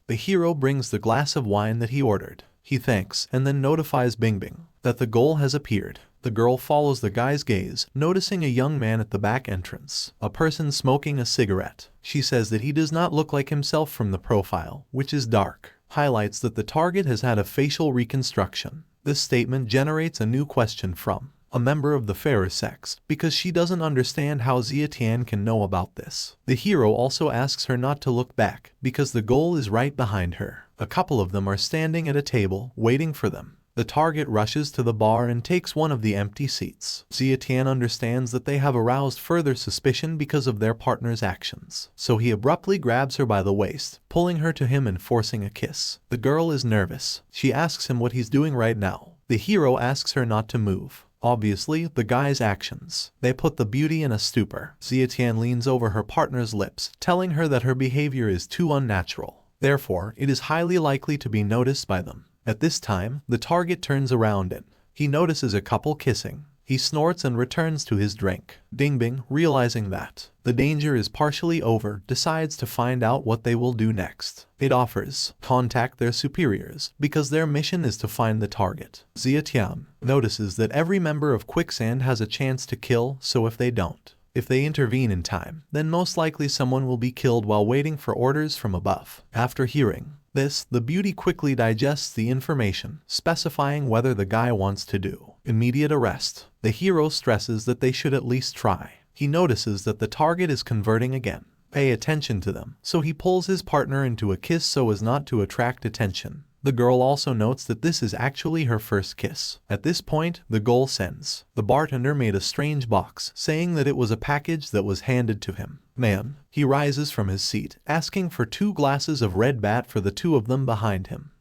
The hero brings the glass of wine that he ordered. He thanks and then notifies Bingbing that the goal has appeared. The girl follows the guy's gaze, noticing a young man at the back entrance, a person smoking a cigarette. She says that he does not look like himself from the profile, which is dark. Highlights that the target has had a facial reconstruction. This statement generates a new question from a member of the fairer sex, because she doesn't understand how Xia Tian can know about this. The hero also asks her not to look back, because the goal is right behind her. A couple of them are standing at a table, waiting for them. The target rushes to the bar and takes one of the empty seats. Xia Tian understands that they have aroused further suspicion because of their partner's actions, so he abruptly grabs her by the waist, pulling her to him and forcing a kiss. The girl is nervous. She asks him what he's doing right now. The hero asks her not to move. Obviously, the guy's actions. They put the beauty in a stupor. Xia Tian leans over her partner's lips, telling her that her behavior is too unnatural. Therefore, it is highly likely to be noticed by them. At this time, the target turns around and he notices a couple kissing. He snorts and returns to his drink. Bingbing, realizing that the danger is partially over, decides to find out what they will do next. It offers contact their superiors, because their mission is to find the target. Xia Tian notices that every member of Quicksand has a chance to kill, so if they intervene in time, then most likely someone will be killed while waiting for orders from above. After hearing this, the beauty quickly digests the information, specifying whether the guy wants to do immediate arrest. The hero stresses that they should at least try. He notices that the target is converting again. Pay attention to them, so he pulls his partner into a kiss so as not to attract attention. The girl also notes that this is actually her first kiss. At this point, the goal sends. The bartender made a strange box, saying that it was a package that was handed to him. Man, he rises from his seat, asking for 2 glasses of red bat for the 2 of them behind him.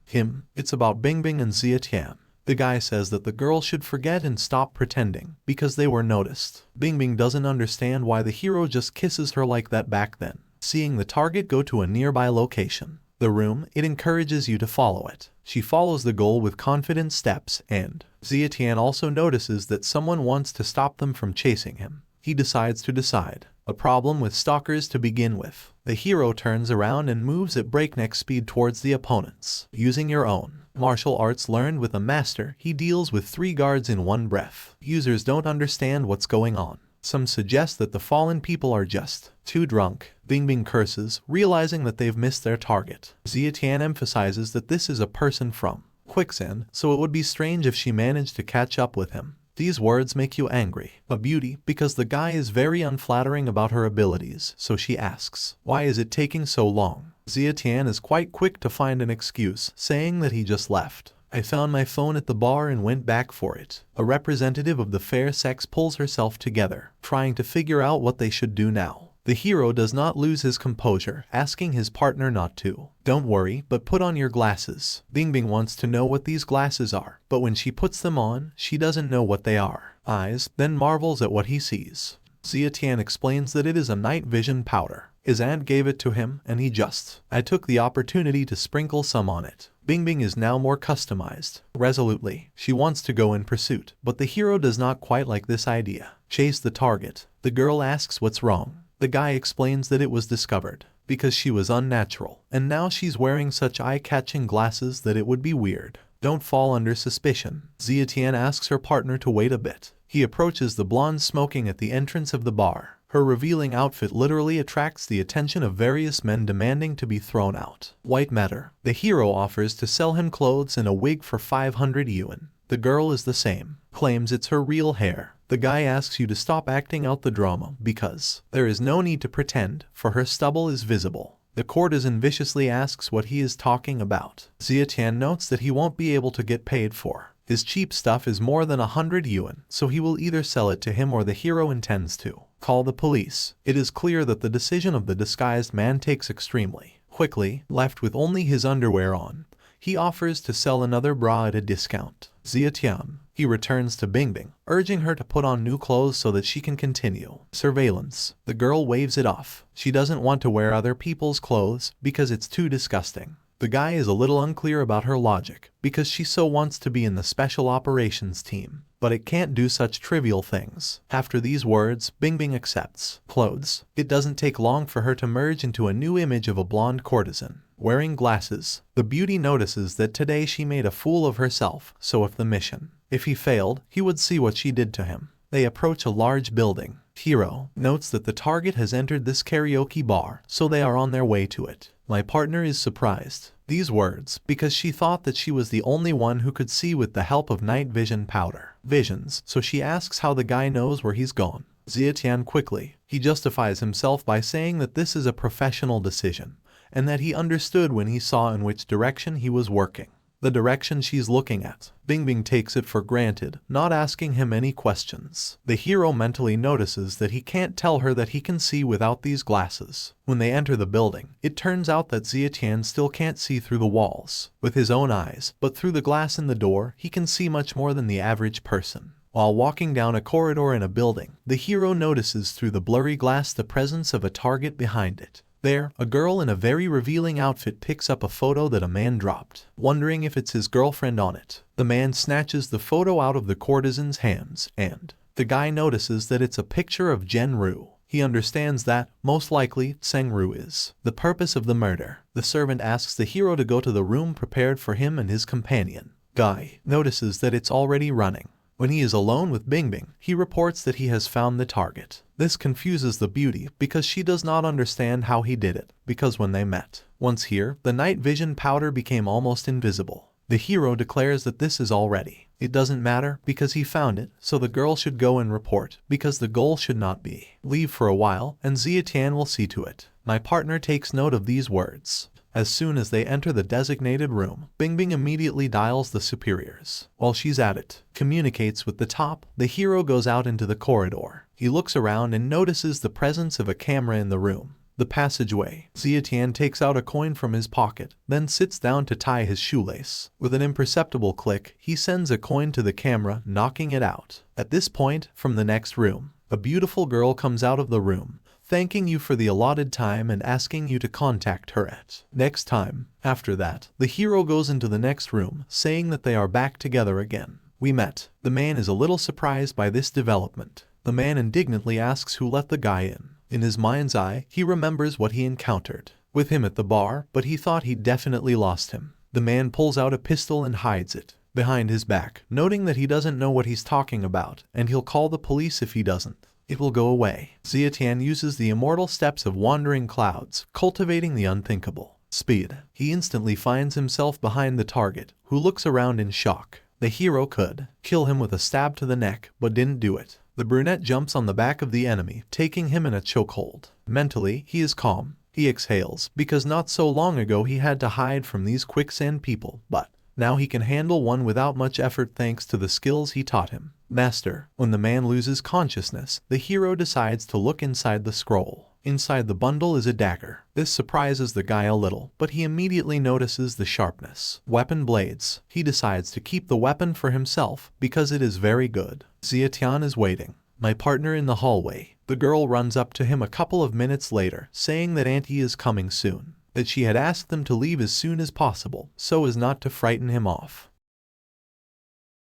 It's about Bingbing and Xia Tian. The guy says that the girl should forget and stop pretending, because they were noticed. Bingbing doesn't understand why the hero just kisses her like that back then. Seeing the target go to a nearby location, the room, it encourages you to follow it. She follows the goal with confident steps, and Xia Tian also notices that someone wants to stop them from chasing him. He decides to decide. A problem with stalkers to begin with. The hero turns around and moves at breakneck speed towards the opponents. Using your own martial arts learned with a master, he deals with 3 guards in one breath. Users don't understand what's going on. Some suggest that the fallen people are just too drunk. Bingbing curses, realizing that they've missed their target. Xia Tian emphasizes that this is a person from Quicksand, so it would be strange if she managed to catch up with him. These words make you angry. A beauty, because the guy is very unflattering about her abilities, so she asks, why is it taking so long? Xia Tian is quite quick to find an excuse, saying that he just left. I found my phone at the bar and went back for it. A representative of the fair sex pulls herself together, trying to figure out what they should do now. The hero does not lose his composure, asking his partner not to. Don't worry, but put on your glasses. Bingbing wants to know what these glasses are, but when she puts them on, she doesn't know what they are. Then marvels at what he sees. Xia Tian explains that it is a night vision powder. His aunt gave it to him, and I took the opportunity to sprinkle some on it. Bingbing is now more customized. Resolutely, she wants to go in pursuit, but the hero does not quite like this idea. Chase the target. The girl asks what's wrong. The guy explains that it was discovered because she was unnatural, and now she's wearing such eye-catching glasses that it would be weird. Don't fall under suspicion. Xia Tian asks her partner to wait a bit. He approaches the blonde smoking at the entrance of the bar. Her revealing outfit literally attracts the attention of various men demanding to be thrown out. White matter. The hero offers to sell him clothes and a wig for 500 yuan. The girl is the same, claims it's her real hair. The guy asks you to stop acting out the drama because there is no need to pretend, for her stubble is visible. The courtesan viciously asks what he is talking about. Xia Tian notes that he won't be able to get paid for his cheap stuff is more than 100 yuan, so he will either sell it to him or the hero intends to call the police. It is clear that the decision of the disguised man takes extremely quickly. Left with only his underwear on, he offers to sell another bra at a discount. Xia Tian. He returns to Bingbing, urging her to put on new clothes so that she can continue surveillance. The girl waves it off. She doesn't want to wear other people's clothes because it's too disgusting. The guy is a little unclear about her logic because she so wants to be in the special operations team. but it can't do such trivial things. After these words, Bingbing accepts clothes. It doesn't take long for her to merge into a new image of a blonde courtesan. Wearing glasses, the beauty notices that today she made a fool of herself, so if he failed, he would see what she did to him. They approach a large building. Hero notes that the target has entered this karaoke bar, so they are on their way to it. My partner is surprised. These words, because she thought that she was the only one who could see with the help of night vision powder. Visions, so she asks how the guy knows where he's gone. Zietian quickly. He justifies himself by saying that this is a professional decision, and that he understood when he saw in which direction he was working. The direction she's looking at. Bingbing takes it for granted, not asking him any questions. The hero mentally notices that he can't tell her that he can see without these glasses. When they enter the building, it turns out that Zietian still can't see through the walls with his own eyes, but through the glass in the door, he can see much more than the average person. While walking down a corridor in a building, the hero notices through the blurry glass the presence of a target behind it. There, a girl in a very revealing outfit picks up a photo that a man dropped, wondering if it's his girlfriend on it. The man snatches the photo out of the courtesan's hands, and the guy notices that it's a picture of Jen-Ru. He understands that, most likely, Seng-Ru is the purpose of the murder. The servant asks the hero to go to the room prepared for him and his companion. Guy notices that it's already running. When he is alone with Bingbing, he reports that he has found the target. This confuses the beauty because she does not understand how he did it, because when they met, once here, the night vision powder became almost invisible. The hero declares that this is already. It doesn't matter because he found it, so the girl should go and report, because the goal should not be leave for a while, and Zietian will see to it. My partner takes note of these words. As soon as they enter the designated room, Bingbing immediately dials the superiors. While she's at it, communicates with the top, the hero goes out into the corridor. He looks around and notices the presence of a camera in the room. The passageway. Zietian takes out a coin from his pocket, then sits down to tie his shoelace. With an imperceptible click, he sends a coin to the camera, knocking it out. At this point, from the next room, a beautiful girl comes out of the room, thanking you for the allotted time and asking you to contact her at next time. After that, the hero goes into the next room, saying that they are back together again. We met. The man is a little surprised by this development. The man indignantly asks who let the guy in. In his mind's eye, he remembers what he encountered with him at the bar, but he thought he'd definitely lost him. The man pulls out a pistol and hides it behind his back, noting that he doesn't know what he's talking about, and he'll call the police if he doesn't. It will go away. Zietian uses the immortal steps of wandering clouds, cultivating the unthinkable speed. He instantly finds himself behind the target, who looks around in shock. The hero could kill him with a stab to the neck, but didn't do it. The brunette jumps on the back of the enemy, taking him in a chokehold. Mentally, he is calm. He exhales, because not so long ago he had to hide from these quicksand people, but now he can handle one without much effort thanks to the skills he taught him. Master. When the man loses consciousness, the hero decides to look inside the scroll. Inside the bundle is a dagger. This surprises the guy a little, but he immediately notices the sharpness. Weapon blades. He decides to keep the weapon for himself, because it is very good. Zietian is waiting. My partner in the hallway. The girl runs up to him a couple of minutes later, saying that Auntie is coming soon. That she had asked them to leave as soon as possible, so as not to frighten him off.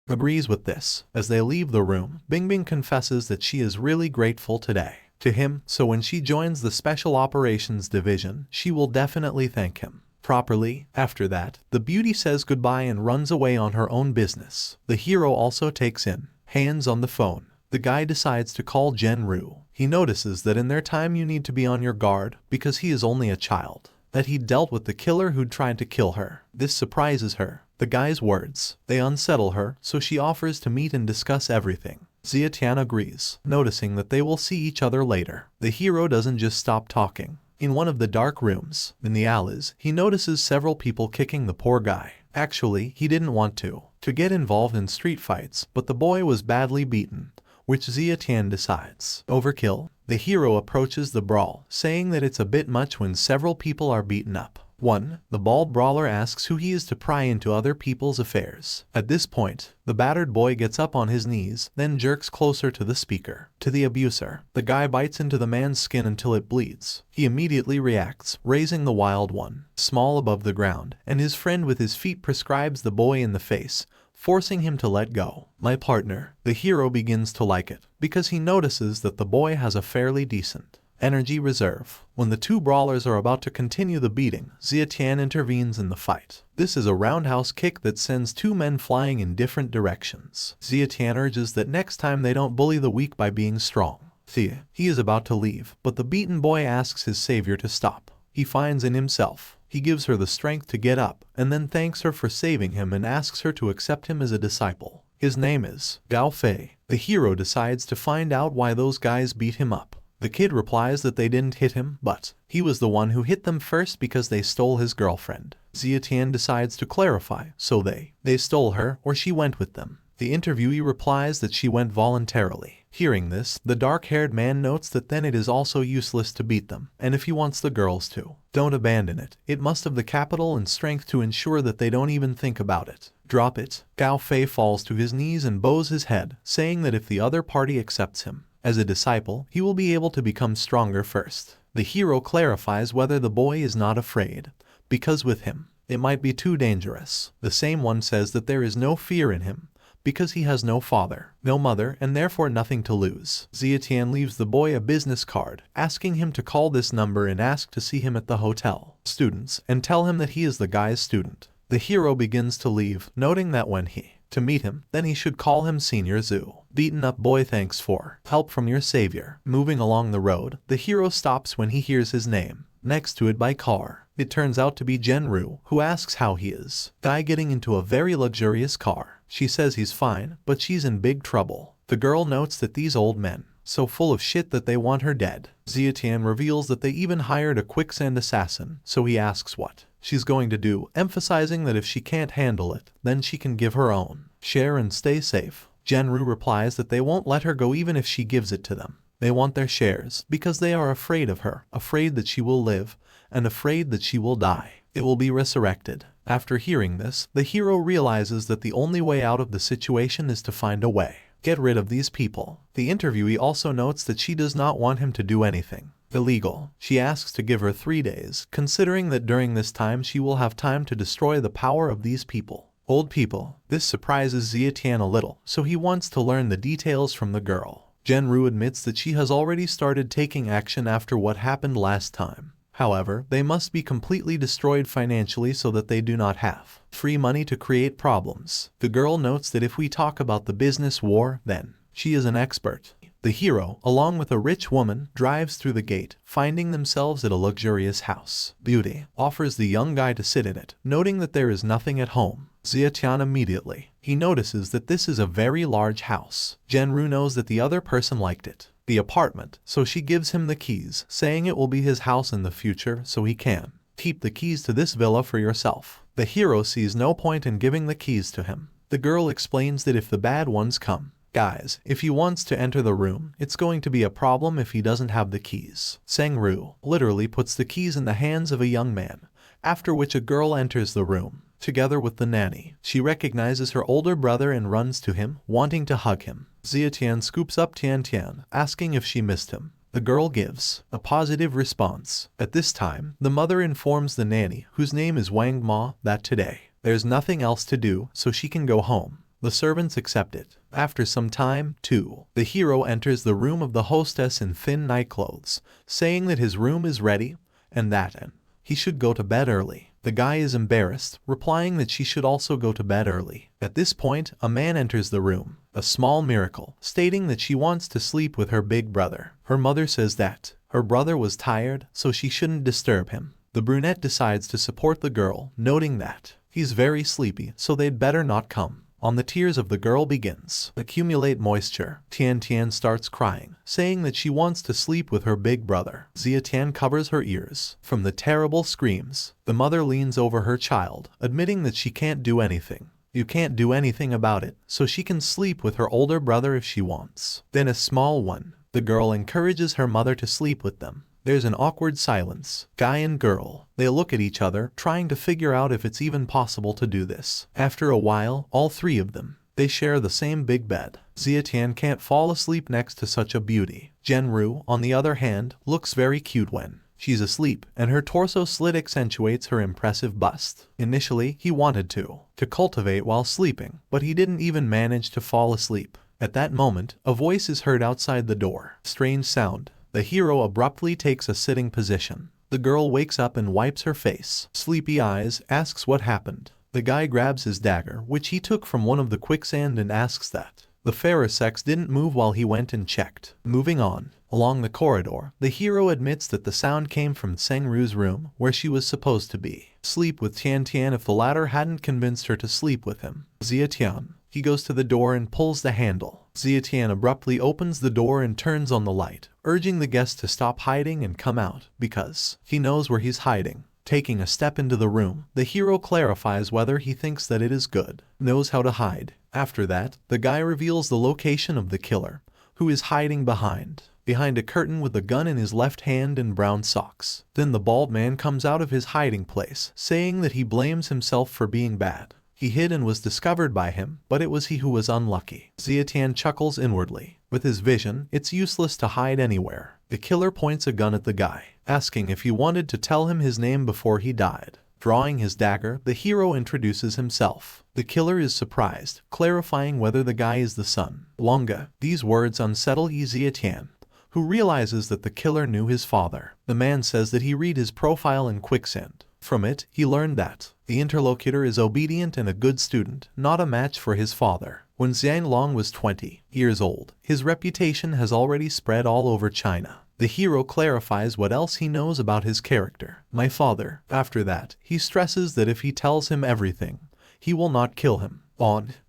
Agrees with this. As they leave the room, Bingbing confesses that she is really grateful today to him, so when she joins the Special Operations Division, she will definitely thank him properly. After that, the beauty says goodbye and runs away on her own business. The hero also takes in hands on the phone. The guy decides to call Jen-Ru. He notices that in their time you need to be on your guard, because he is only a child. That he dealt with the killer who'd tried to kill her. This surprises her. The guy's words. They unsettle her, so she offers to meet and discuss everything. Zietian agrees, noticing that they will see each other later. The hero doesn't just stop talking. In one of the dark rooms, in the alleys, he notices several people kicking the poor guy. Actually, he didn't want to get involved in street fights, but the boy was badly beaten, which Zietian decides overkill. The hero approaches the brawl, saying that it's a bit much when several people are beaten up. 1. The bald brawler asks who he is to pry into other people's affairs. At this point, the battered boy gets up on his knees, then jerks closer to the speaker. To the abuser, the guy bites into the man's skin until it bleeds. He immediately reacts, raising the wild one small above the ground, and his friend with his feet prescribes the boy in the face, forcing him to let go. My partner. The hero begins to like it, because he notices that the boy has a fairly decent energy reserve. When the two brawlers are about to continue the beating, Zietian intervenes in the fight. This is a roundhouse kick that sends two men flying in different directions. Zietian urges that next time they don't bully the weak by being strong. He is about to leave, but the beaten boy asks his savior to stop. He finds in himself. He gives her the strength to get up, and then thanks her for saving him and asks her to accept him as a disciple. His name is Gao Fei. The hero decides to find out why those guys beat him up. The kid replies that they didn't hit him, but he was the one who hit them first because they stole his girlfriend. Zietian decides to clarify, so they stole her or she went with them. The interviewee replies that she went voluntarily. Hearing this, the dark-haired man notes that then it is also useless to beat them, and if he wants the girls to, don't abandon it. It must have the capital and strength to ensure that they don't even think about it. Drop it. Gao Fei falls to his knees and bows his head, saying that if the other party accepts him as a disciple, he will be able to become stronger first. The hero clarifies whether the boy is not afraid, because with him, it might be too dangerous. The same one says that there is no fear in him, because he has no father, no mother, and therefore nothing to lose. Zietian leaves the boy a business card, asking him to call this number and ask to see him at the hotel. Students, and tell him that he is the guy's student. The hero begins to leave, noting that when to meet him, then he should call him Senior Zhu. Beaten up boy, thanks for help from your savior. Moving along the road, the hero stops when he hears his name. Next to it by car, it turns out to be Zhenru, who asks how he is. Guy getting into a very luxurious car. She says he's fine, but she's in big trouble. The girl notes that these old men, so full of shit that they want her dead. Zietian reveals that they even hired a quicksand assassin, so he asks what she's going to do, emphasizing that if she can't handle it, then she can give her own share and stay safe. Zhenru replies that they won't let her go even if she gives it to them. They want their shares, because they are afraid of her, afraid that she will live, and afraid that she will die. It will be resurrected. After hearing this, the hero realizes that the only way out of the situation is to find a way. Get rid of these people. The interviewee also notes that she does not want him to do anything illegal. She asks to give her 3 days, considering that during this time she will have time to destroy the power of these people. Old people. This surprises Zietian a little, so he wants to learn the details from the girl. Zhenru admits that she has already started taking action after what happened last time. However, they must be completely destroyed financially so that they do not have free money to create problems. The girl notes that if we talk about the business war, then she is an expert. The hero, along with a rich woman, drives through the gate, finding themselves at a luxurious house. Beauty offers the young guy to sit in it, noting that there is nothing at home. Zietian immediately. He notices that this is a very large house. Zhenru knows that the other person liked the apartment, so she gives him the keys, saying it will be his house in the future so he can keep the keys to this villa for yourself. The hero sees no point in giving the keys to him. The girl explains that if the bad ones come, guys, if he wants to enter the room, it's going to be a problem if he doesn't have the keys. Sengru literally puts the keys in the hands of a young man, after which a girl enters the room, together with the nanny. She recognizes her older brother and runs to him, wanting to hug him. Zietian scoops up Tian, asking if she missed him. The girl gives a positive response. At this time, the mother informs the nanny, whose name is Wang Ma, that today there's nothing else to do, so she can go home. The servants accept it. After some time, too, the hero enters the room of the hostess in thin nightclothes, saying that his room is ready, and that he should go to bed early. The guy is embarrassed, replying that she should also go to bed early. At this point, a man enters the room, a small miracle, stating that she wants to sleep with her big brother. Her mother says that her brother was tired, so she shouldn't disturb him. The brunette decides to support the girl, noting that he's very sleepy, so they'd better not come. On the tears of the girl begins accumulate moisture. Tian starts crying, saying that she wants to sleep with her big brother. Zietian covers her ears from the terrible screams. The mother leans over her child, admitting that she can't do anything. You can't do anything about it, so she can sleep with her older brother if she wants. Then a small one. The girl encourages her mother to sleep with them. There's an awkward silence. Guy and girl. They look at each other, trying to figure out if it's even possible to do this. After a while, all three of them. They share the same big bed. Zietian can't fall asleep next to such a beauty. Zhenru, on the other hand, looks very cute when She's asleep, and her torso slit accentuates her impressive bust. Initially, he wanted to cultivate while sleeping, but he didn't even manage to fall asleep. At that moment, a voice is heard outside the door. Strange sound. The hero abruptly takes a sitting position. The girl wakes up and wipes her face. Sleepy eyes, asks what happened. The guy grabs his dagger, which he took from one of the quicksand, and asks that the fairer sex didn't move while he went and checked. Moving on. Along the corridor, the hero admits that the sound came from Sengru's room, where she was supposed to be. Sleep with Tian Tian if the latter hadn't convinced her to sleep with him. Xia Tian. He goes to the door and pulls the handle. Xia Tian abruptly opens the door and turns on the light, urging the guest to stop hiding and come out, because he knows where he's hiding. Taking a step into the room, the hero clarifies whether he thinks that it is good, knows how to hide. After that, the guy reveals the location of the killer, who is hiding behind a curtain with a gun in his left hand and brown socks. Then the bald man comes out of his hiding place, saying that he blames himself for being bad. He hid and was discovered by him, but it was he who was unlucky. Xia Tian chuckles inwardly. With his vision, it's useless to hide anywhere. The killer points a gun at the guy, asking if he wanted to tell him his name before he died. Drawing his dagger, the hero introduces himself. The killer is surprised, clarifying whether the guy is the son. Longa. These words unsettle Xia Tian, who realizes that the killer knew his father. The man says that he read his profile in quicksand. From it, he learned that the interlocutor is obedient and a good student, not a match for his father. When Zhang Long was 20 years old, his reputation has already spread all over China. The hero clarifies what else he knows about his character. My father. After that, he stresses that if he tells him everything, he will not kill him.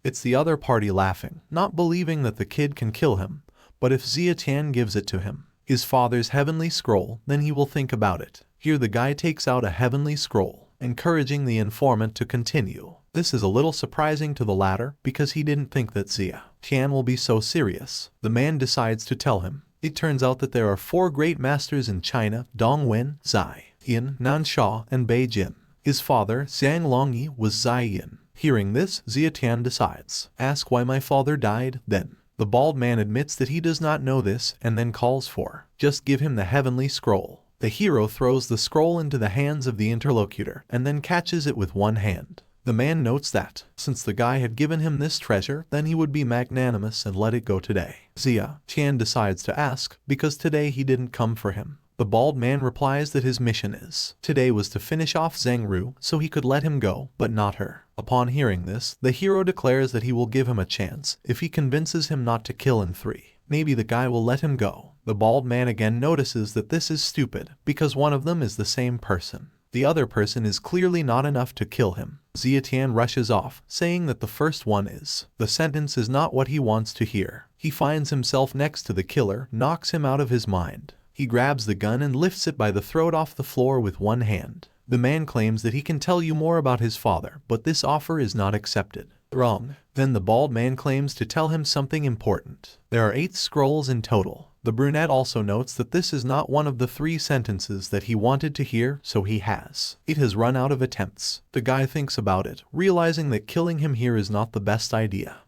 It's the other party laughing, not believing that the kid can kill him. But if Xia Tian gives it to him, his father's heavenly scroll, then he will think about it. Here the guy takes out a heavenly scroll, encouraging the informant to continue. This is a little surprising to the latter, because he didn't think that Xia Tian will be so serious. The man decides to tell him. It turns out that there are 4 great masters in China: Dong Wen, Zai Yin, Nan Sha, and Bei Jin. His father, Zhang Longyi, was Zai Yin. Hearing this, Xia Tian decides, ask why my father died, then. The bald man admits that he does not know this, and then calls for, just give him the heavenly scroll. The hero throws the scroll into the hands of the interlocutor, and then catches it with one hand. The man notes that, since the guy had given him this treasure, then he would be magnanimous and let it go today. Xia Tian decides to ask, because today he didn't come for him. The bald man replies that his mission today was to finish off Zhengru so he could let him go, but not her. Upon hearing this, the hero declares that he will give him a chance if he convinces him not to kill in 3. Maybe the guy will let him go. The bald man again notices that this is stupid, because one of them is the same person. The other person is clearly not enough to kill him. Xia Tian rushes off, saying that the first one is. The sentence is not what he wants to hear. He finds himself next to the killer, knocks him out of his mind. He grabs the gun and lifts it by the throat off the floor with one hand. The man claims that he can tell you more about his father, but this offer is not accepted. Wrong. Then the bald man claims to tell him something important. There are 8 scrolls in total. The brunette also notes that this is not one of the 3 sentences that he wanted to hear, so it has run out of attempts. The guy thinks about it, realizing that killing him here is not the best idea.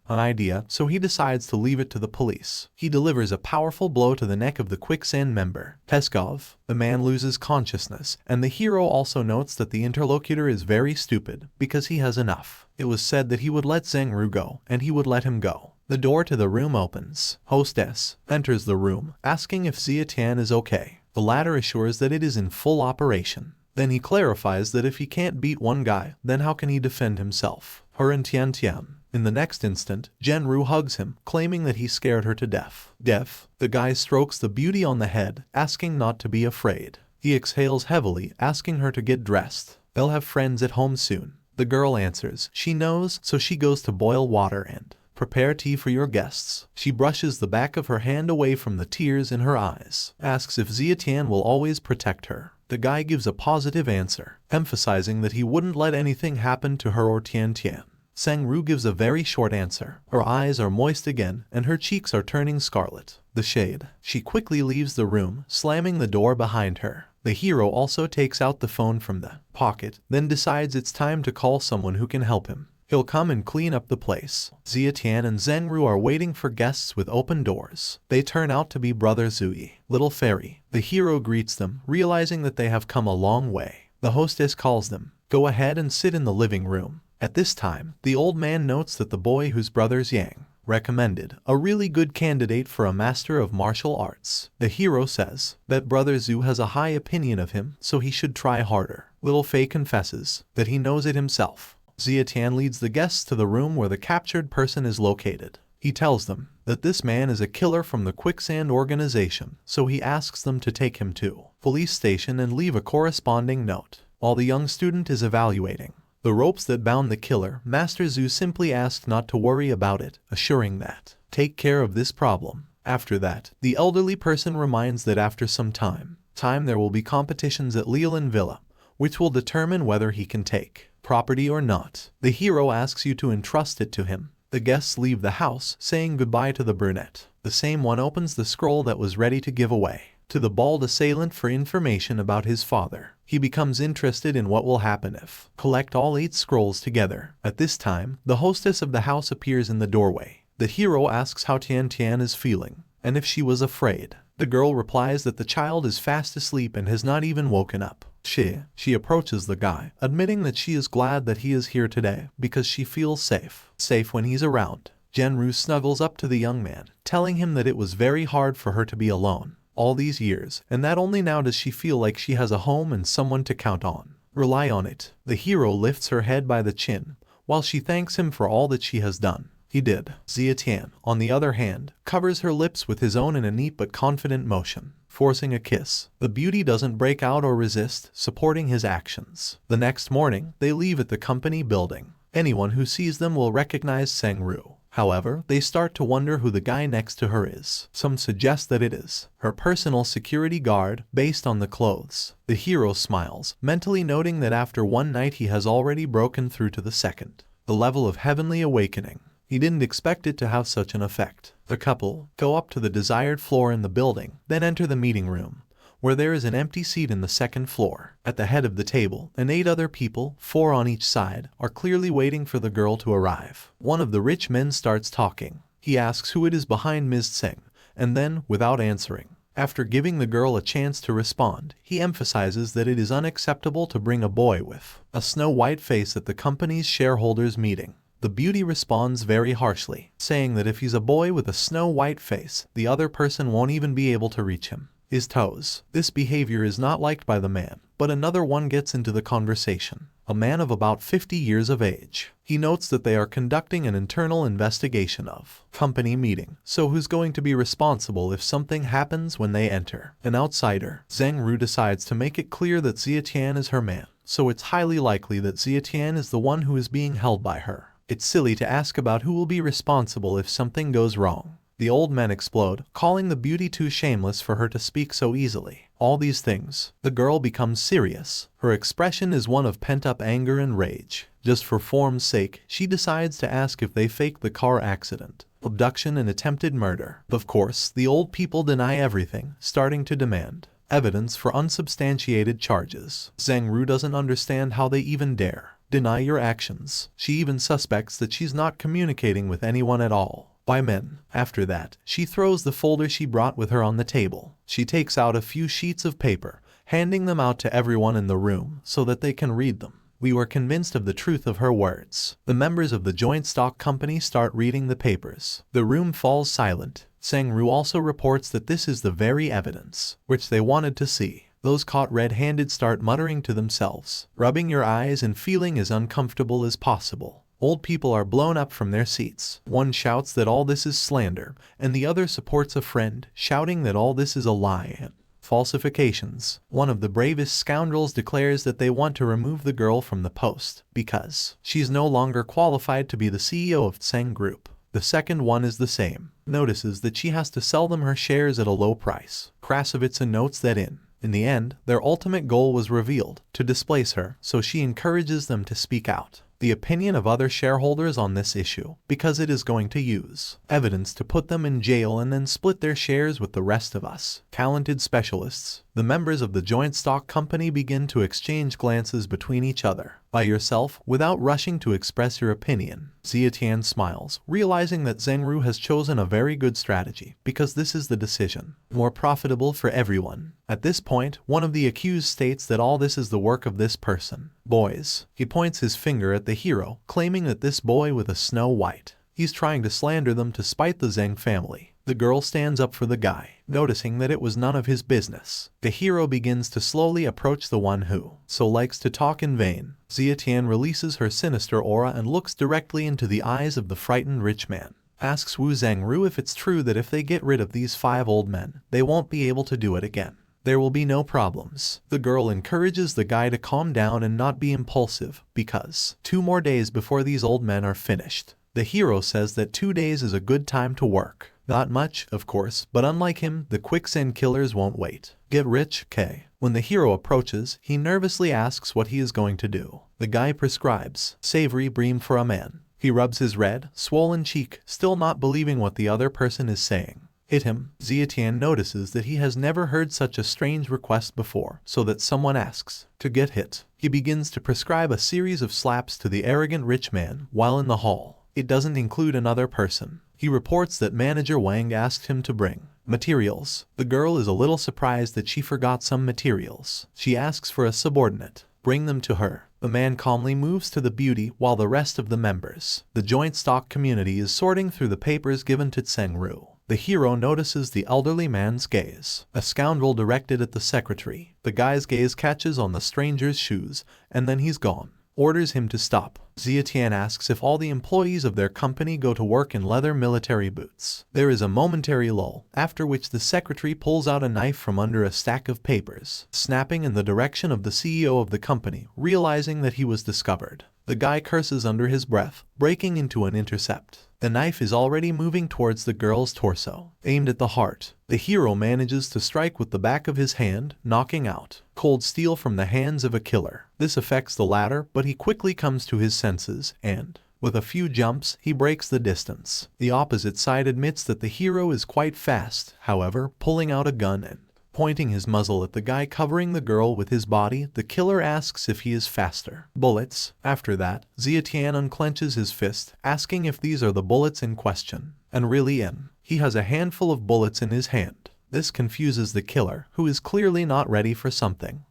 So he decides to leave it to the police. He delivers a powerful blow to the neck of the quicksand member, Peskov. The man loses consciousness, and the hero also notes that the interlocutor is very stupid, because he has enough. It was said that he would let Zhengru go, and he would let him go. The door to the room opens. Hostess enters the room, asking if Xia Tian is okay. The latter assures that it is in full operation. Then he clarifies that if he can't beat one guy, then how can he defend himself? Her and Tian Tian. In the next instant, Zhenru hugs him, claiming that he scared her to death. The guy strokes the beauty on the head, asking not to be afraid. He exhales heavily, asking her to get dressed. They'll have friends at home soon. The girl answers she knows, so she goes to boil water and prepare tea for your guests. She brushes the back of her hand away from the tears in her eyes, asks if Xia Tian will always protect her. The guy gives a positive answer, emphasizing that he wouldn't let anything happen to her or Tian Tian. Sengru gives a very short answer. Her eyes are moist again, and her cheeks are turning scarlet. The shade. She quickly leaves the room, slamming the door behind her. The hero also takes out the phone from the pocket, then decides it's time to call someone who can help him. He'll come and clean up the place. Xia Tian and Zheng Ru are waiting for guests with open doors. They turn out to be brother Zui, Little Fairy. The hero greets them, realizing that they have come a long way. The hostess calls them, "Go ahead and sit in the living room." At this time, the old man notes that the boy whose brothers Yang recommended a really good candidate for a master of martial arts. The hero says that brother Zhu has a high opinion of him, so he should try harder. Little Fei confesses that he knows it himself. Xia Tian leads the guests to the room where the captured person is located. He tells them that this man is a killer from the Quicksand organization, so he asks them to take him to police station and leave a corresponding note. While the young student is evaluating the ropes that bound the killer, Master Zhu simply asked not to worry about it, assuring that take care of this problem. After that, the elderly person reminds that after some time there will be competitions at Leolin Villa, which will determine whether he can take property or not. The hero asks you to entrust it to him. The guests leave the house, saying goodbye to the brunette. The same one opens the scroll that was ready to give away to the bald assailant for information about his father. He becomes interested in what will happen if collect all 8 scrolls together. At this time, the hostess of the house appears in the doorway. The hero asks how Tian Tian is feeling, and if she was afraid. The girl replies that the child is fast asleep and has not even woken up. She approaches the guy, admitting that she is glad that he is here today because she feels safe when he's around. Zhenru snuggles up to the young man, telling him that it was very hard for her to be alone all these years, and that only now does she feel like she has a home and someone to count on. Rely on it. The hero lifts her head by the chin, while she thanks him for all that she has done. He did. Xia Tian, on the other hand, covers her lips with his own in a neat but confident motion, forcing a kiss. The beauty doesn't break out or resist, supporting his actions. The next morning, they leave at the company building. Anyone who sees them will recognize Zheng Ru. However, they start to wonder who the guy next to her is. Some suggest that it is her personal security guard, based on the clothes. The hero smiles, mentally noting that after one night he has already broken through to the second, the level of heavenly awakening. He didn't expect it to have such an effect. The couple go up to the desired floor in the building, then enter the meeting room, where there is an empty seat in the second floor. At the head of the table, and 8 other people, 4 on each side, are clearly waiting for the girl to arrive. One of the rich men starts talking. He asks who it is behind Ms. Tseng, and then, without answering, after giving the girl a chance to respond, he emphasizes that it is unacceptable to bring a boy with a snow-white face at the company's shareholders' meeting. The beauty responds very harshly, saying that if he's a boy with a snow-white face, the other person won't even be able to reach his toes. This behavior is not liked by the man, but another one gets into the conversation. A man of about 50 years of age. He notes that they are conducting an internal investigation of company meeting, so who's going to be responsible if something happens when they enter? An outsider. Zheng Ru decides to make it clear that Xia Tian is her man, so it's highly likely that Xia Tian is the one who is being held by her. It's silly to ask about who will be responsible if something goes wrong. The old men explode, calling the beauty too shameless for her to speak so easily. All these things. The girl becomes serious. Her expression is one of pent-up anger and rage. Just for form's sake, she decides to ask if they faked the car accident, abduction and attempted murder. Of course, the old people deny everything, starting to demand evidence for unsubstantiated charges. Zheng Ru doesn't understand how they even dare deny your actions. She even suspects that she's not communicating with anyone at all. By men. After that, she throws the folder she brought with her on the table. She takes out a few sheets of paper, handing them out to everyone in the room so that they can read them. We were convinced of the truth of her words. The members of the joint stock company start reading the papers. The room falls silent. Zheng Ru also reports that this is the very evidence which they wanted to see. Those caught red-handed start muttering to themselves, rubbing your eyes and feeling as uncomfortable as possible. Old people are blown up from their seats. One shouts that all this is slander, and the other supports a friend, shouting that all this is a lie and falsifications. One of the bravest scoundrels declares that they want to remove the girl from the post because she's no longer qualified to be the CEO of Tseng Group. The second one is the same, notices that she has to sell them her shares at a low price. Krasavitsa notes that in the end, their ultimate goal was revealed, to displace her, so she encourages them to speak out the opinion of other shareholders on this issue, because it is going to use evidence to put them in jail and then split their shares with the rest of us talented specialists. The members of the joint stock company begin to exchange glances between each other. by yourself without rushing to express your opinion. Xia Tian smiles, realizing that Zheng Ru has chosen a very good strategy because this is the decision more profitable for everyone. At this point, one of the accused states that all this is the work of this person. Boys. He points his finger at the hero, claiming that this boy with a Snow White. He's trying to slander them to spite the Zheng family. The girl stands up for the guy, noticing that it was none of his business. The hero begins to slowly approach the one who so likes to talk in vain. Xia Tian releases her sinister aura and looks directly into the eyes of the frightened rich man. Asks Wu Zhengru if it's true that if they get rid of these 5 old men, they won't be able to do it again. There will be no problems. The girl encourages the guy to calm down and not be impulsive, because 2 more days before these old men are finished. The hero says that 2 days is a good time to work. Not much, of course, but unlike him, the quicksand killers won't wait. Get rich, K. When the hero approaches, he nervously asks what he is going to do. The guy prescribes savory bream for a man. He rubs his red, swollen cheek, still not believing what the other person is saying. Hit him. Xia Tian notices that he has never heard such a strange request before, so that someone asks to get hit. He begins to prescribe a series of slaps to the arrogant rich man while in the hall. It doesn't include another person. He reports that manager Wang asked him to bring materials. The girl is a little surprised that she forgot some materials. She asks for a subordinate. Bring them to her. The man calmly moves to the beauty while the rest of the members, the joint stock community, is sorting through the papers given to Zheng Ru. The hero notices the elderly man's gaze, a scoundrel directed at the secretary. The guy's gaze catches on the stranger's shoes, and then he's gone. Orders him to stop. Xia Tian asks if all the employees of their company go to work in leather military boots. There is a momentary lull, after which the secretary pulls out a knife from under a stack of papers, snapping in the direction of the CEO of the company, realizing that he was discovered. The guy curses under his breath, breaking into an intercept. The knife is already moving towards the girl's torso, aimed at the heart. The hero manages to strike with the back of his hand, knocking out cold steel from the hands of a killer. This affects the latter, but he quickly comes to his senses, and with a few jumps, he breaks the distance. The opposite side admits that the hero is quite fast, however, pulling out a gun and pointing his muzzle at the guy covering the girl with his body. The killer asks if he is faster. Bullets. After that, Xia Tian unclenches his fist, asking if these are the bullets in question. And really he has a handful of bullets in his hand. This confuses the killer, who is clearly not ready for something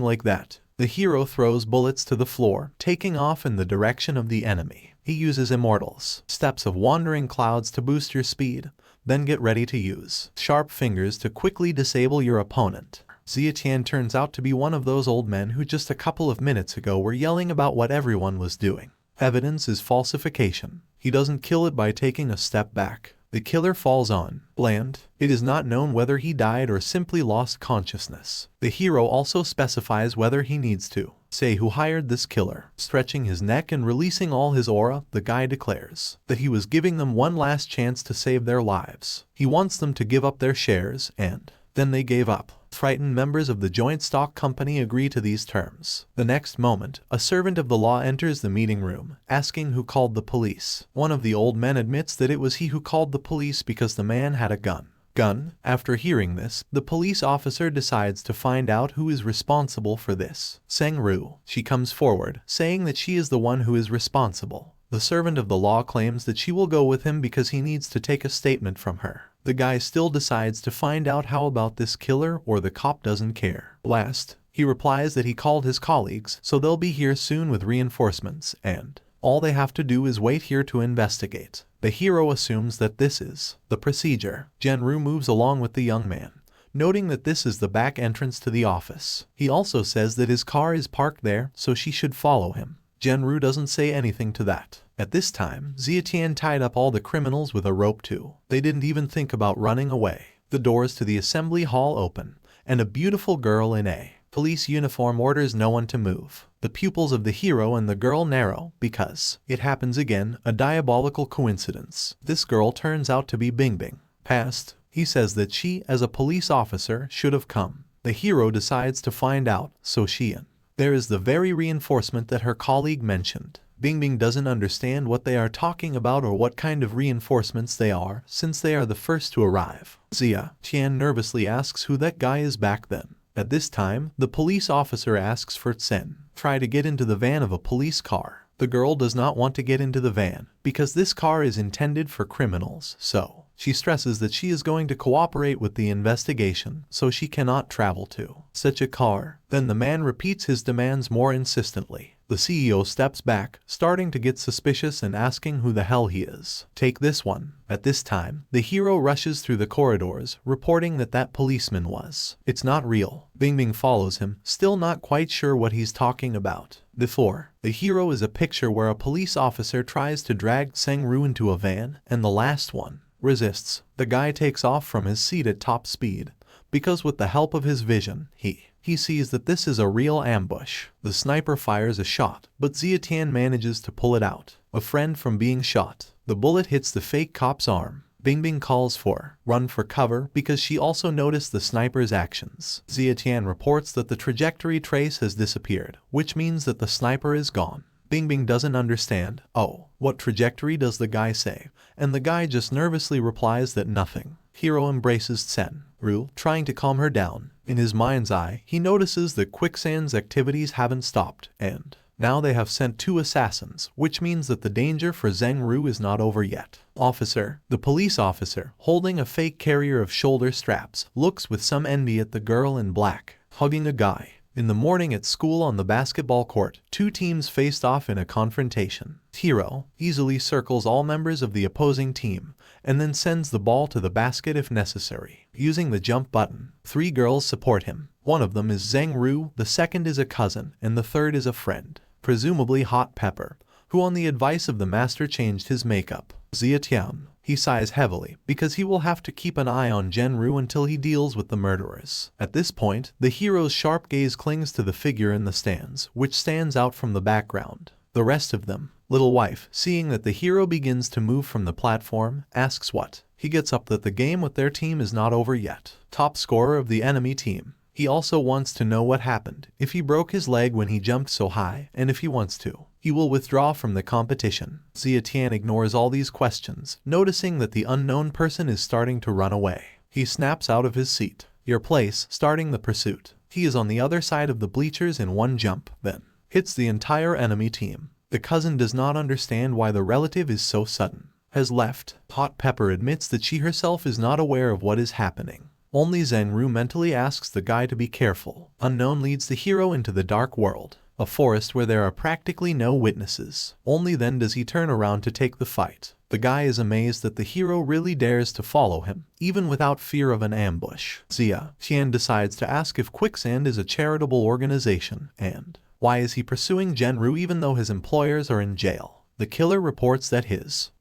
like that. The hero throws bullets to the floor, taking off in the direction of the enemy. He uses Immortals, steps of wandering clouds to boost your speed, then get ready to use sharp fingers to quickly disable your opponent. Xia Tian turns out to be one of those old men who just a couple of minutes ago were yelling about what everyone was doing. Evidence is falsification. He doesn't kill it by taking a step back. The killer falls on land. It is not known whether he died or simply lost consciousness. The hero also specifies whether he needs to say who hired this killer. Stretching his neck and releasing all his aura, the guy declares that he was giving them one last chance to save their lives. He wants them to give up their shares, and then they gave up. Frightened members of the joint stock company agree to these terms. The next moment, a servant of the law enters the meeting room, asking who called the police. One of the old men admits that it was he who called the police because the man had a gun. After hearing this, the police officer decides to find out who is responsible for this. Zheng Ru. She comes forward, saying that she is the one who is responsible. The servant of the law claims that she will go with him because he needs to take a statement from her. The guy still decides to find out how about this killer, or the cop doesn't care. Last, he replies that he called his colleagues, so they'll be here soon with reinforcements, and all they have to do is wait here to investigate. The hero assumes that this is the procedure. Zheng Ru moves along with the young man, noting that this is the back entrance to the office. He also says that his car is parked there, so she should follow him. Zheng Ru doesn't say anything to that. At this time, Xia Tian tied up all the criminals with a rope too. They didn't even think about running away. The doors to the assembly hall open, and a beautiful girl in a police uniform orders no one to move. The pupils of the hero and the girl narrow, because it happens again, a diabolical coincidence. This girl turns out to be Bingbing. Past, he says that she, as a police officer, should have come. The hero decides to find out, so there is the very reinforcement that her colleague mentioned. Bingbing doesn't understand what they are talking about or what kind of reinforcements they are, since they are the first to arrive. Xia Tian nervously asks who that guy is back then. At this time, the police officer asks for Tsen. try to get into the van of a police car. The girl does not want to get into the van because this car is intended for criminals, so she stresses that she is going to cooperate with the investigation, so she cannot travel to such a car. Then the man repeats his demands more insistently. The CEO steps back, starting to get suspicious and asking who the hell he is. Take this one. At this time, the hero rushes through the corridors, reporting that that policeman was. It's not real. Bingbing follows him, still not quite sure what he's talking about. Before, the hero is a picture where a police officer tries to drag Zheng-Ru into a van, and the last one resists. The guy takes off from his seat at top speed, because with the help of his vision, he sees that this is a real ambush. The sniper fires a shot, but Zietian manages to pull it out. A friend from being shot. The bullet hits the fake cop's arm. Bingbing calls for run for cover because she also noticed the sniper's actions. Zietian reports that the trajectory trace has disappeared, which means that the sniper is gone. Bingbing doesn't understand. Oh, what trajectory does the guy say? And the guy just nervously replies that nothing. Hero embraces Zheng-Ru, trying to calm her down. In his mind's eye, he notices that Quicksand's activities haven't stopped, and now they have sent 2 assassins, which means that the danger for Zheng-Ru is not over yet. Officer, the police officer, holding a fake carrier of shoulder straps, looks with some envy at the girl in black, hugging a guy. In the morning at school on the basketball court, 2 teams faced off in a confrontation. Hero easily circles all members of the opposing team, and then sends the ball to the basket if necessary. Using the jump button, 3 girls support him. One of them is Zheng-Ru, the second is a cousin, and the third is a friend, presumably Hot Pepper, who on the advice of the master changed his makeup. Zietian. He sighs heavily because he will have to keep an eye on Zheng-Ru until he deals with the murderers. At this point, the hero's sharp gaze clings to the figure in the stands, which stands out from the background. The rest of them, Little Wife, seeing that the hero begins to move from the platform, asks what. He gets up that the game with their team is not over yet. Top scorer of the enemy team. He also wants to know what happened, if he broke his leg when he jumped so high, and if he wants to, he will withdraw from the competition. Zietian ignores all these questions, noticing that the unknown person is starting to run away. He snaps out of his seat. Your place, starting the pursuit. He is on the other side of the bleachers in one jump, then hits the entire enemy team. The cousin does not understand why the relative is so sudden. Has left. Hot Pepper admits that she herself is not aware of what is happening. Only Zheng-Ru mentally asks the guy to be careful. Unknown leads the hero into the dark world, a forest where there are practically no witnesses. Only then does he turn around to take the fight. The guy is amazed that the hero really dares to follow him, even without fear of an ambush. Zietian decides to ask if Quicksand is a charitable organization, and why is he pursuing Zheng-Ru even though his employers are in jail. The killer reports that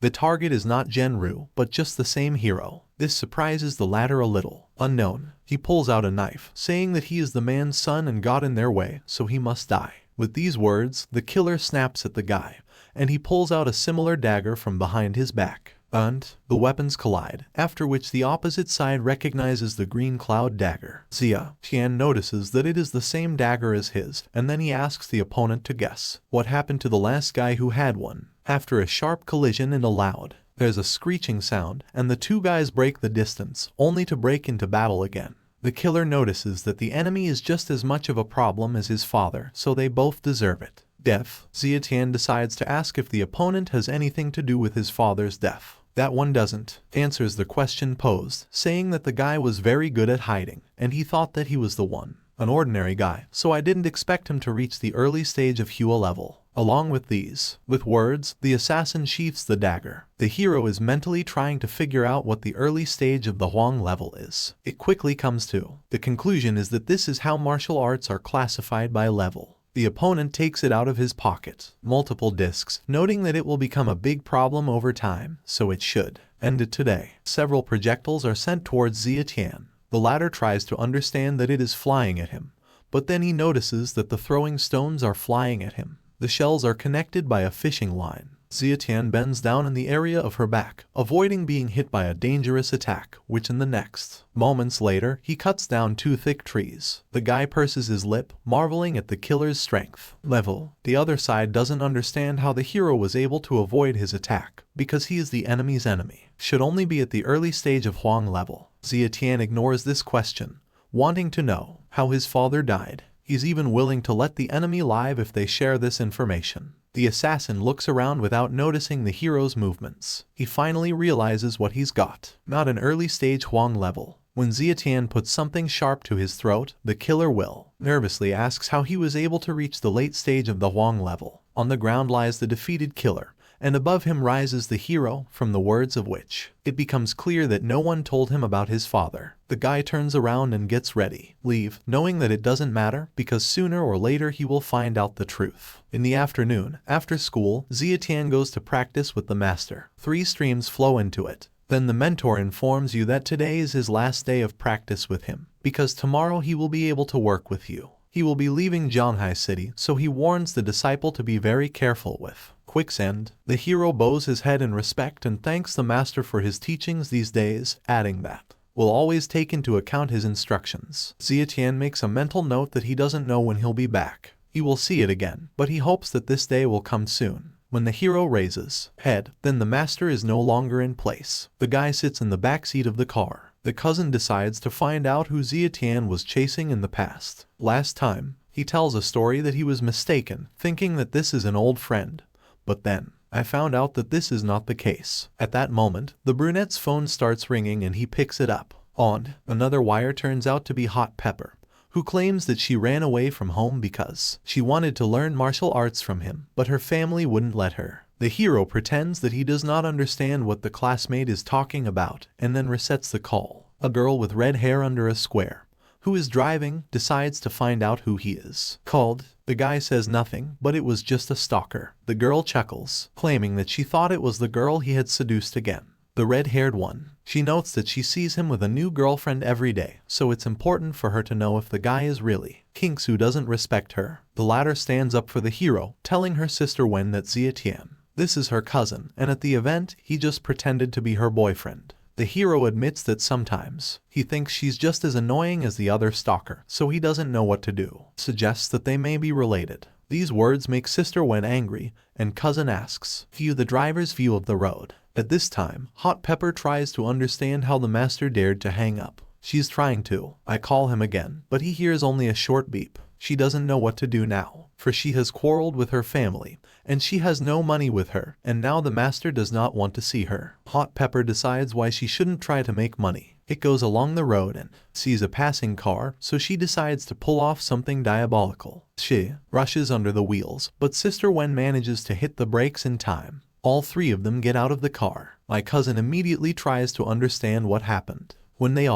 the target is not Zheng-Ru, but just the same hero. This surprises the latter a little. Unknown, he pulls out a knife, saying that he is the man's son and got in their way, so he must die. With these words, the killer snaps at the guy, and he pulls out a similar dagger from behind his back. And the weapons collide, after which the opposite side recognizes the green cloud dagger. Zietian notices that it is the same dagger as his, and then he asks the opponent to guess what happened to the last guy who had one. After a sharp collision and a loud, there's a screeching sound, and the 2 guys break the distance, only to break into battle again. The killer notices that the enemy is just as much of a problem as his father, so they both deserve it. Death. Zietian decides to ask if the opponent has anything to do with his father's death. That one doesn't. Answers the question posed, saying that the guy was very good at hiding, and he thought that he was the one. An ordinary guy, so I didn't expect him to reach the early stage of Hua level. Along with these, with words, the assassin sheaths the dagger. The hero is mentally trying to figure out what the early stage of the Huang level is. It quickly comes to the conclusion is that this is how martial arts are classified by level. The opponent takes it out of his pocket, multiple discs, noting that it will become a big problem over time, so it should end it today. Several projectiles are sent towards Zietian. The latter tries to understand that it is flying at him, but then he notices that the throwing stones are flying at him. The shells are connected by a fishing line. Zietian bends down in the area of her back, avoiding being hit by a dangerous attack, which in the next moments later, he cuts down 2 thick trees. The guy purses his lip, marveling at the killer's strength level. The other side doesn't understand how the hero was able to avoid his attack, because he is the enemy's enemy. Should only be at the early stage of Huang level. Zietian ignores this question, wanting to know how his father died. He's even willing to let the enemy live if they share this information. The assassin looks around without noticing the hero's movements. He finally realizes what he's got. Not an early-stage Huang level. When Zietian puts something sharp to his throat, the killer Will nervously asks how he was able to reach the late stage of the Huang level. On the ground lies the defeated killer, and above him rises the hero, from the words of which it becomes clear that no one told him about his father. The guy turns around and gets ready, leave, knowing that it doesn't matter because sooner or later he will find out the truth. In the afternoon, after school, Zietian goes to practice with the master. 3 streams flow into it. Then the mentor informs you that today is his last day of practice with him, because tomorrow he will be able to work with you. He will be leaving Zhanghai City, so he warns the disciple to be very careful with quicksand. The hero bows his head in respect and thanks the master for his teachings these days, adding that will always take into account his instructions. Zietian makes a mental note that he doesn't know when he'll be back. He will see it again, but he hopes that this day will come soon. When the hero raises head, then the master is no longer in place. The guy sits in the back seat of the car. The cousin decides to find out who Zietian was chasing in the past. Last time, he tells a story that he was mistaken, thinking that this is an old friend. But then, I found out that this is not the case. At that moment, the brunette's phone starts ringing and he picks it up. On another wire turns out to be Hot Pepper, who claims that she ran away from home because she wanted to learn martial arts from him, but her family wouldn't let her. The hero pretends that he does not understand what the classmate is talking about and then resets the call. A girl with red hair under a square, who is driving, decides to find out who he is. Called. The guy says nothing, but it was just a stalker. The girl chuckles, claiming that she thought it was the girl he had seduced again. The red-haired one. She notes that she sees him with a new girlfriend every day, so it's important for her to know if the guy is really Kingsu doesn't respect her. The latter stands up for the hero, telling her sister Wen that Zietian, this is her cousin, and at the event, he just pretended to be her boyfriend. The hero admits that sometimes he thinks she's just as annoying as the other stalker, so he doesn't know what to do. Suggests that they may be related. These words make Sister Wen angry, and cousin asks, view the driver's view of the road. At this time, Hot Pepper tries to understand how the master dared to hang up. She's trying to. I call him again, but he hears only a short beep. She doesn't know what to do now, for she has quarreled with her family, and she has no money with her, and now the master does not want to see her. Hot Pepper decides why she shouldn't try to make money. It goes along the road and sees a passing car, so she decides to pull off something diabolical. She rushes under the wheels, but Sister Wen manages to hit the brakes in time. All 3 of them get out of the car. My cousin immediately tries to understand what happened. When they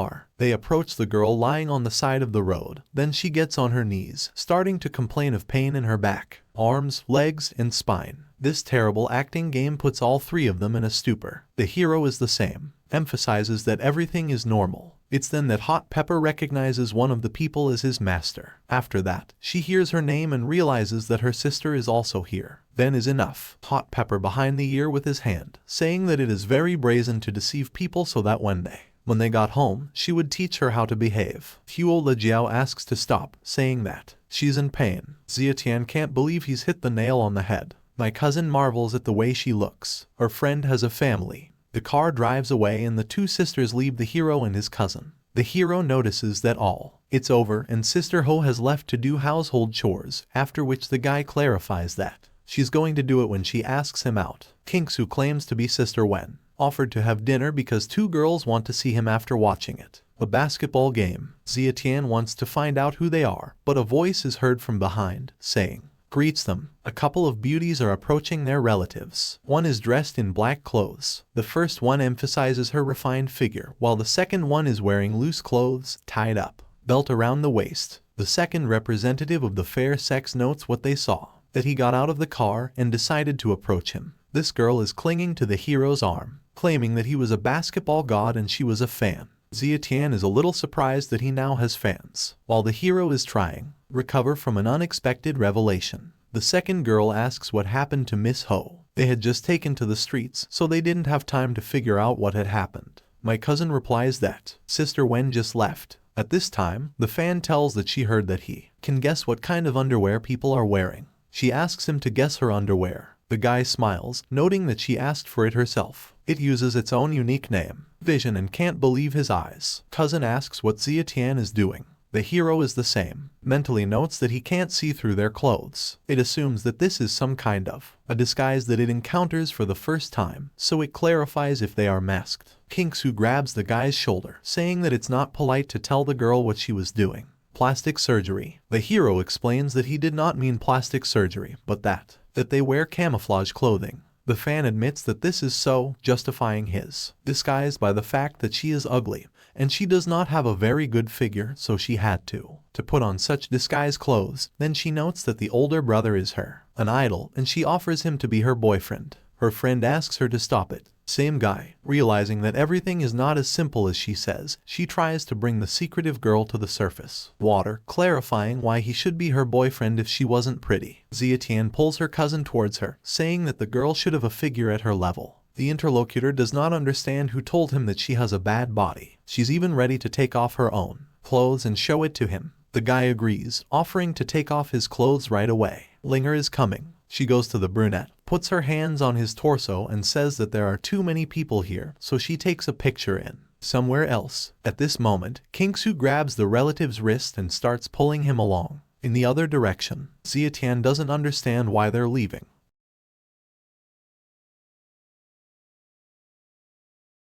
approach the girl lying on the side of the road. Then she gets on her knees, starting to complain of pain in her back, arms, legs, and spine. This terrible acting game puts all 3 of them in a stupor. The hero is the same, emphasizes that everything is normal. It's then that Hot Pepper recognizes one of the people as his master. After that, she hears her name and realizes that her sister is also here. Then is enough. Hot Pepper behind the ear with his hand, saying that it is very brazen to deceive people so that when they got home, she would teach her how to behave. Huo Lejiao asks to stop, saying that she's in pain. Zietian can't believe he's hit the nail on the head. My cousin marvels at the way she looks. Her friend has a family. The car drives away and the 2 sisters leave the hero and his cousin. The hero notices that it's over and Sister Ho has left to do household chores, after which the guy clarifies that she's going to do it when she asks him out. Kingsu claims to be Sister Wen, offered to have dinner because 2 girls want to see him after watching it. A basketball game. Zietian wants to find out who they are, but a voice is heard from behind, saying, greets them. A couple of beauties are approaching their relatives. One is dressed in black clothes. The first one emphasizes her refined figure, while the second one is wearing loose clothes, tied up, belt around the waist. The second representative of the fair sex notes what they saw, that he got out of the car and decided to approach him. This girl is clinging to the hero's arm, claiming that he was a basketball god and she was a fan. Zietian is a little surprised that he now has fans, while the hero is trying recover from an unexpected revelation. The second girl asks what happened to Miss Ho. They had just taken to the streets, so they didn't have time to figure out what had happened. My cousin replies that Sister Wen just left. At this time, the fan tells that she heard that he can guess what kind of underwear people are wearing. She asks him to guess her underwear. The guy smiles, noting that she asked for it herself. It uses its own unique name, Vision, and can't believe his eyes. Cousin asks what Zietian is doing. The hero is the same, mentally notes that he can't see through their clothes. It assumes that this is some kind of a disguise that it encounters for the first time, so it clarifies if they are masked. Kingsu grabs the guy's shoulder, saying that it's not polite to tell the girl what she was doing. Plastic surgery. The hero explains that he did not mean plastic surgery, but that they wear camouflage clothing. The fan admits that this is so, justifying his disguise by the fact that she is ugly, and she does not have a very good figure, so she had to put on such disguise clothes. Then she notes that the older brother is an idol, and she offers him to be her boyfriend. Her friend asks her to stop it. Same guy. Realizing that everything is not as simple as she says, she tries to bring the secretive girl to the surface. Water, clarifying why he should be her boyfriend if she wasn't pretty. Zietian pulls her cousin towards her, saying that the girl should have a figure at her level. The interlocutor does not understand who told him that she has a bad body. She's even ready to take off her own clothes and show it to him. The guy agrees, offering to take off his clothes right away. Linger is coming. She goes to the brunette, puts her hands on his torso and says that there are too many people here, so she takes a picture in somewhere else. At this moment, Kingsu grabs the relative's wrist and starts pulling him along in the other direction. Zietian doesn't understand why they're leaving.